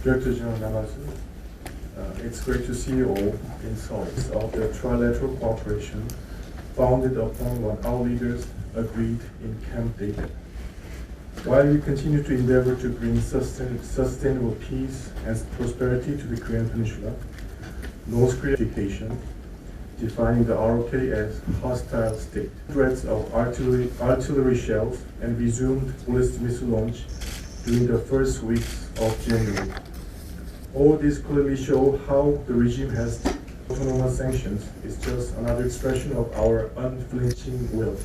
Director General Namazu, it's great to see you all in Seoul of the trilateral cooperation founded upon what our leaders agreed in Camp David. While we continue to endeavor to bring sustainable peace and prosperity to the Korean Peninsula, North Korea education, defining the ROK as hostile state, threats of artillery shells, and resumed ballistic missile launch during the first weeks of January. All these clearly show how the regime has autonomous sanctions is just another expression of our unflinching will.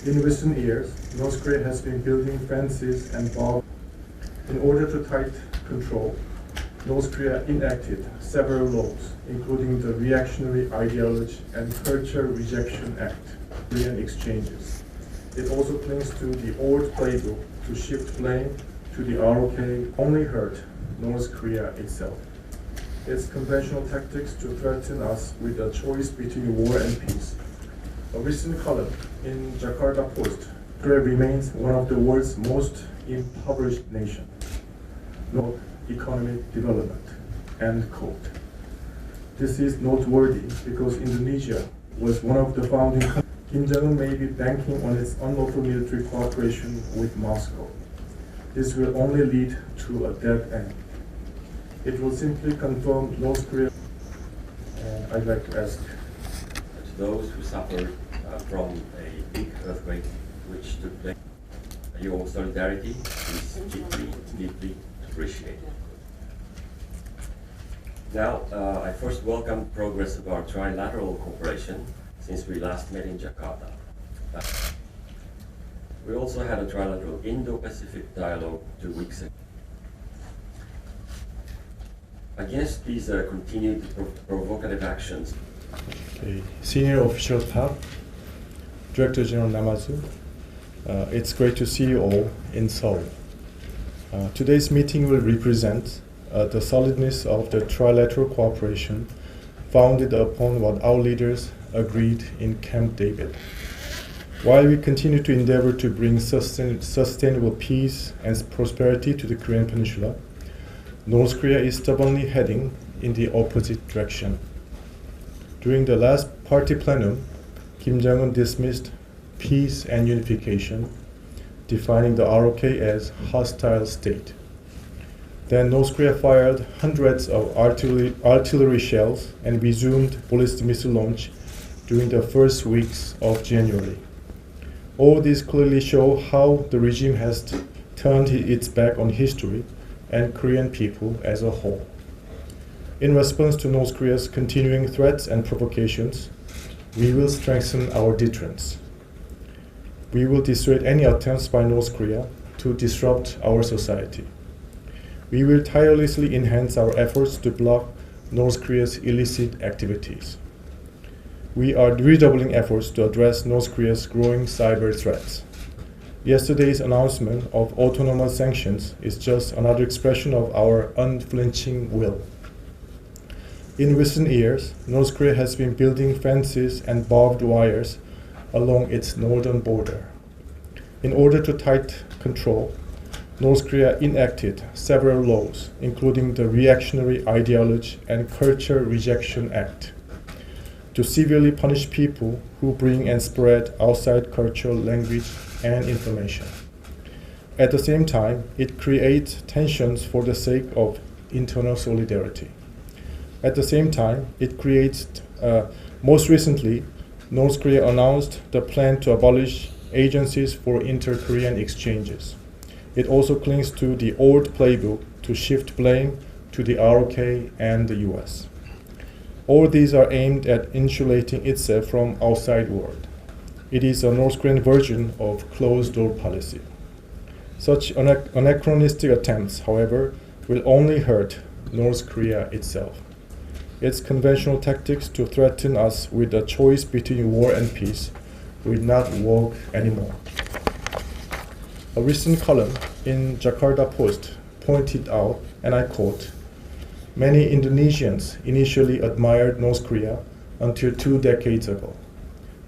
In recent years, North Korea has been building fences and walls. In order to tight control, North Korea enacted several laws, including the Reactionary Ideology and Culture Rejection Act, Korean exchanges. It also clings to the old playbook to shift blame to the ROK only hurt North Korea itself. Its conventional tactics to threaten us with a choice between war and peace. A recent column in Jakarta Post, Korea remains one of the world's most impoverished nations. No economic development, end quote. This is noteworthy because Indonesia was one of the founding countries. Kim Jong-un may be banking on its unlawful military cooperation with Moscow. This will only lead to a dead end. It will simply confirm North Korea. I'd like to ask to those who suffered from a big earthquake which took place, your solidarity is deeply appreciated. Now, I first welcome progress of our trilateral cooperation since we last met in Jakarta. We also had a trilateral Indo-Pacific dialogue 2 weeks ago. Against these continued provocative actions, Senior Official Staff, Director General Namazu, it's great to see you all in Seoul. Today's meeting will represent the solidness of the trilateral cooperation founded upon what our leaders agreed in Camp David. While we continue to endeavor to bring sustainable peace and prosperity to the Korean Peninsula, North Korea is stubbornly heading in the opposite direction. During the last party plenum, Kim Jong-un dismissed peace and unification, defining the ROK as hostile state. Then North Korea fired hundreds of artillery shells and resumed ballistic missile launch during the first weeks of January. All these clearly show how the regime has turned its back on history and Korean people as a whole. In response to North Korea's continuing threats and provocations, we will strengthen our deterrence. We will dissuade any attempts by North Korea to disrupt our society. We will tirelessly enhance our efforts to block North Korea's illicit activities. We are redoubling efforts to address North Korea's growing cyber threats. Yesterday's announcement of autonomous sanctions is just another expression of our unflinching will. In recent years, North Korea has been building fences and barbed wires along its northern border. In order to tight control, North Korea enacted several laws, including the Reactionary Ideology and Culture Rejection Act, to severely punish people who bring and spread outside cultural language and information. At the same time, it creates tensions for the sake of internal solidarity. At the same time, it creates, most recently, North Korea announced the plan to abolish agencies for inter-Korean exchanges. It also clings to the old playbook to shift blame to the ROK and the US. All these are aimed at insulating itself from outside world. It is a North Korean version of closed-door policy. Such anachronistic attempts, however, will only hurt North Korea itself. Its conventional tactics to threaten us with a choice between war and peace will not work anymore. A recent column in Jakarta Post pointed out, and I quote, "Many Indonesians initially admired North Korea until 2 decades ago.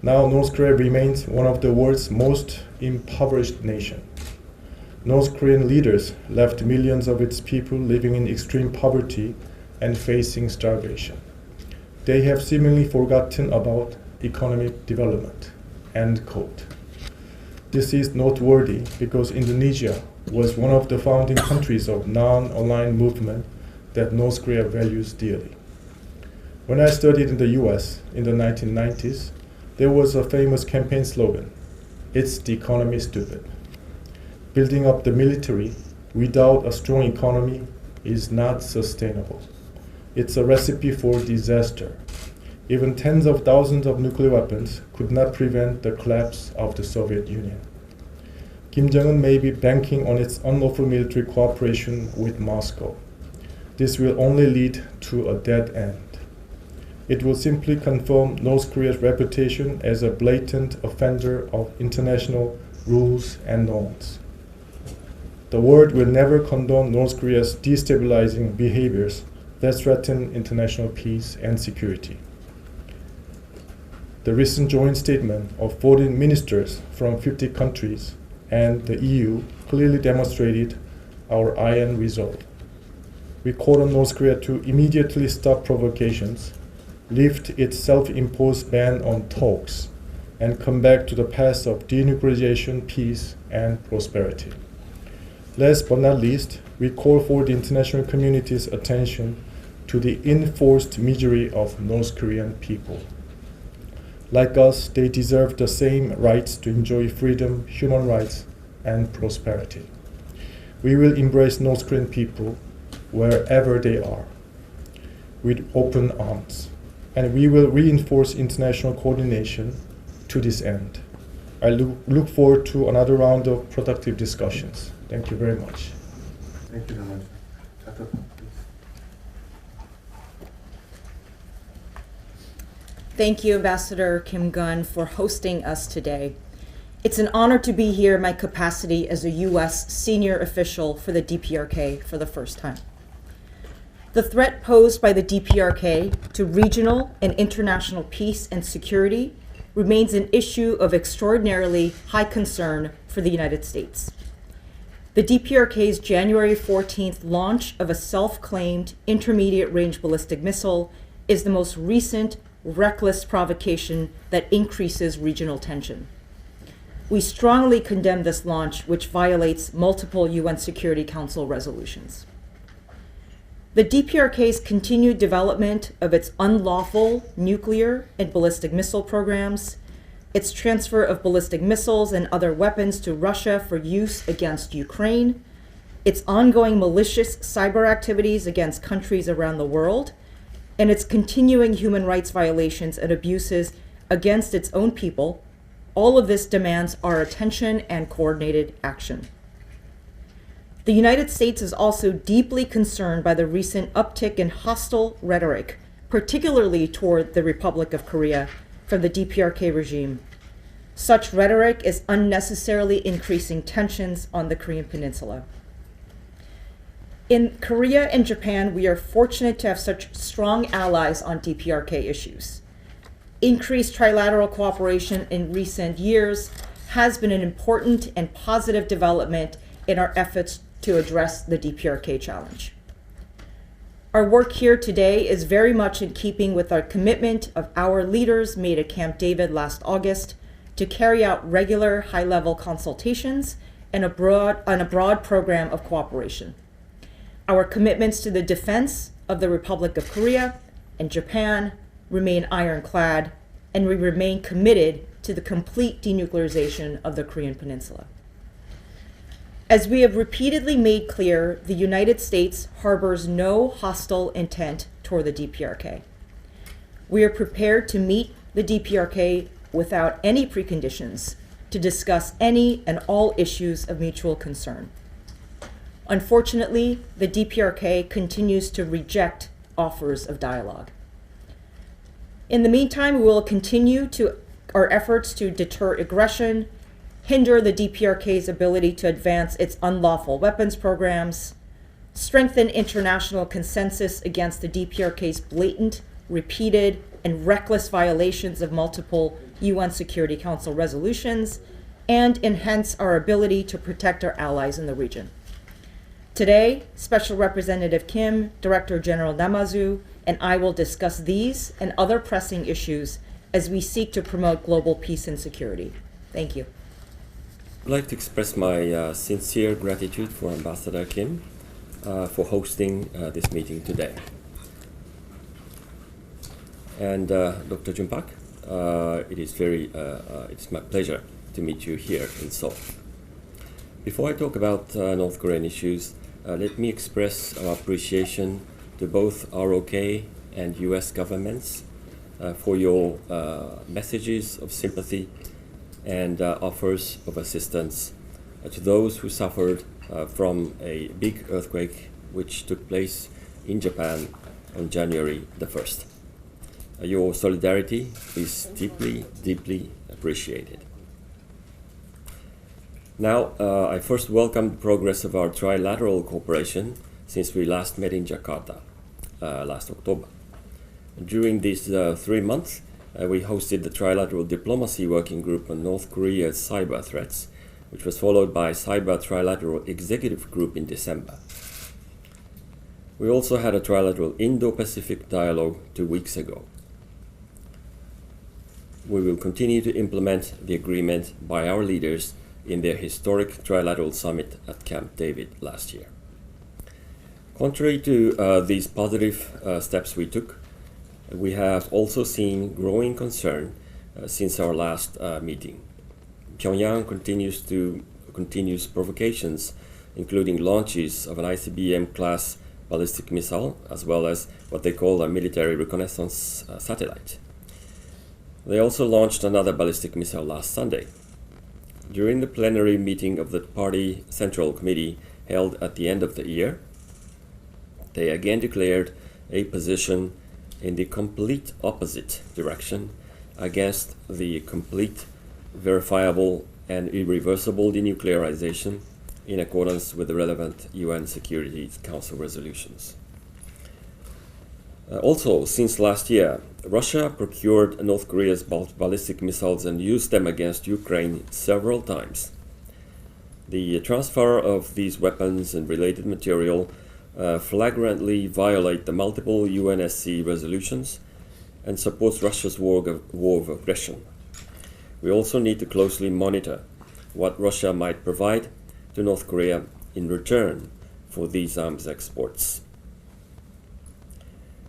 Now North Korea remains one of the world's most impoverished nations. North Korean leaders left millions of its people living in extreme poverty and facing starvation. They have seemingly forgotten about economic development. End quote. This is noteworthy because Indonesia was one of the founding countries of non-aligned movement that North Korea values dearly. When I studied in the US in the 1990s, there was a famous campaign slogan, "It's the economy, stupid." Building up the military without a strong economy is not sustainable. It's a recipe for disaster. Even tens of thousands of nuclear weapons could not prevent the collapse of the Soviet Union. Kim Jong-un may be banking on its unlawful military cooperation with Moscow. This will only lead to a dead end. It will simply confirm North Korea's reputation as a blatant offender of international rules and norms. The world will never condone North Korea's destabilizing behaviors that threaten international peace and security. The recent joint statement of foreign ministers from 50 countries and the EU clearly demonstrated our iron resolve. We call on North Korea to immediately stop provocations, lift its self-imposed ban on talks, and come back to the path of denuclearization, peace, and prosperity. Last but not least, we call for the international community's attention to the enforced misery of North Korean people. Like us, they deserve the same rights to enjoy freedom, human rights, and prosperity. We will embrace North Korean people wherever they are with open arms, and we will reinforce international coordination to this end. I look forward to another round of productive discussions. Thank you very much. Thank you very much. Dr. Please. Thank you, Ambassador Kim Gun, for hosting us today. It's an honor to be here in my capacity as a U.S. senior official for the DPRK for the first time. The threat posed by the DPRK to regional and international peace and security remains an issue of extraordinarily high concern for the United States. The DPRK's January 14th launch of a self-claimed intermediate-range ballistic missile is the most recent reckless provocation that increases regional tension. We strongly condemn this launch, which violates multiple UN Security Council resolutions. The DPRK's continued development of its unlawful nuclear and ballistic missile programs, its transfer of ballistic missiles and other weapons to Russia for use against Ukraine, its ongoing malicious cyber activities against countries around the world, and its continuing human rights violations and abuses against its own people, all of this demands our attention and coordinated action. The United States is also deeply concerned by the recent uptick in hostile rhetoric, particularly toward the Republic of Korea, from the DPRK regime. Such rhetoric is unnecessarily increasing tensions on the Korean Peninsula. In Korea and Japan, we are fortunate to have such strong allies on DPRK issues. Increased trilateral cooperation in recent years has been an important and positive development in our efforts to address the DPRK challenge. Our work here today is very much in keeping with our commitment of our leaders made at Camp David last August to carry out regular high-level consultations and a broad program of cooperation. Our commitments to the defense of the Republic of Korea and Japan remain ironclad, and we remain committed to the complete denuclearization of the Korean Peninsula. As we have repeatedly made clear, the United States harbors no hostile intent toward the DPRK. We are prepared to meet the DPRK without any preconditions to discuss any and all issues of mutual concern. Unfortunately, the DPRK continues to reject offers of dialogue. In the meantime, we will continue our efforts to deter aggression, hinder the DPRK's ability to advance its unlawful weapons programs, strengthen international consensus against the DPRK's blatant, repeated, and reckless violations of multiple UN Security Council resolutions, and enhance our ability to protect our allies in the region. Today, Special Representative Kim, Director General Namazu, and I will discuss these and other pressing issues as we seek to promote global peace and security. Thank you. I'd like to express my sincere gratitude for Ambassador Kim for hosting this meeting today. And Dr. Junpak, it's my pleasure to meet you here in Seoul. Before I talk about North Korean issues, let me express our appreciation to both ROK and US governments for your messages of sympathy and offers of assistance to those who suffered from a big earthquake which took place in Japan on January the 1st. Your solidarity is deeply, deeply appreciated. Now, I first welcome the progress of our trilateral cooperation since we last met in Jakarta last October. During these 3 months, we hosted the Trilateral Diplomacy Working Group on North Korea's cyber threats, which was followed by Cyber Trilateral Executive Group in December. We also had a Trilateral Indo-Pacific Dialogue 2 weeks ago. We will continue to implement the agreement by our leaders in their historic Trilateral Summit at Camp David last year. Contrary to these positive steps we took, we have also seen growing concern since our last meeting. Pyongyang continues provocations, including launches of an ICBM-class ballistic missile, as well as what they call a military reconnaissance satellite. They also launched another ballistic missile last Sunday. During the plenary meeting of the Party Central Committee held at the end of the year, they again declared a position in the complete opposite direction against the complete, verifiable, and irreversible denuclearization in accordance with the relevant UN Security Council resolutions. Also, since last year, Russia procured North Korea's ballistic missiles and used them against Ukraine several times. The transfer of these weapons and related material flagrantly violate the multiple UNSC resolutions and supports Russia's war of aggression. We also need to closely monitor what Russia might provide to North Korea in return for these arms exports.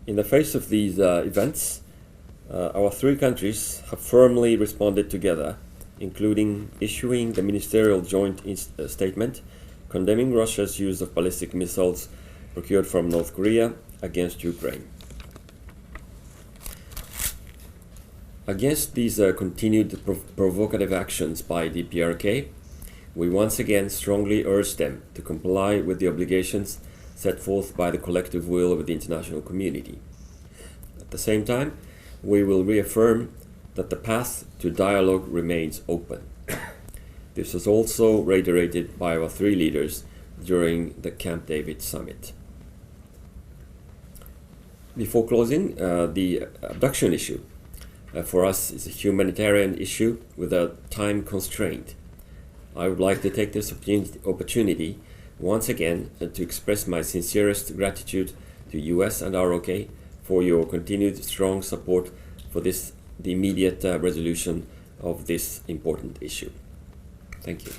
In the face of these events, our three countries have firmly responded together, including issuing the ministerial joint statement condemning Russia's use of ballistic missiles procured from North Korea against Ukraine. Against these continued provocative actions by the DPRK, we once again strongly urge them to comply with the obligations set forth by the collective will of the international community. At the same time, we will reaffirm that the path to dialogue remains open. This was also reiterated by our three leaders during the Camp David summit. Before closing, the abduction issue for us is a humanitarian issue with a time constraint. I would like to take this opportunity once again to express my sincerest gratitude to US and ROK for your continued strong support for the immediate resolution of this important issue. Thank you.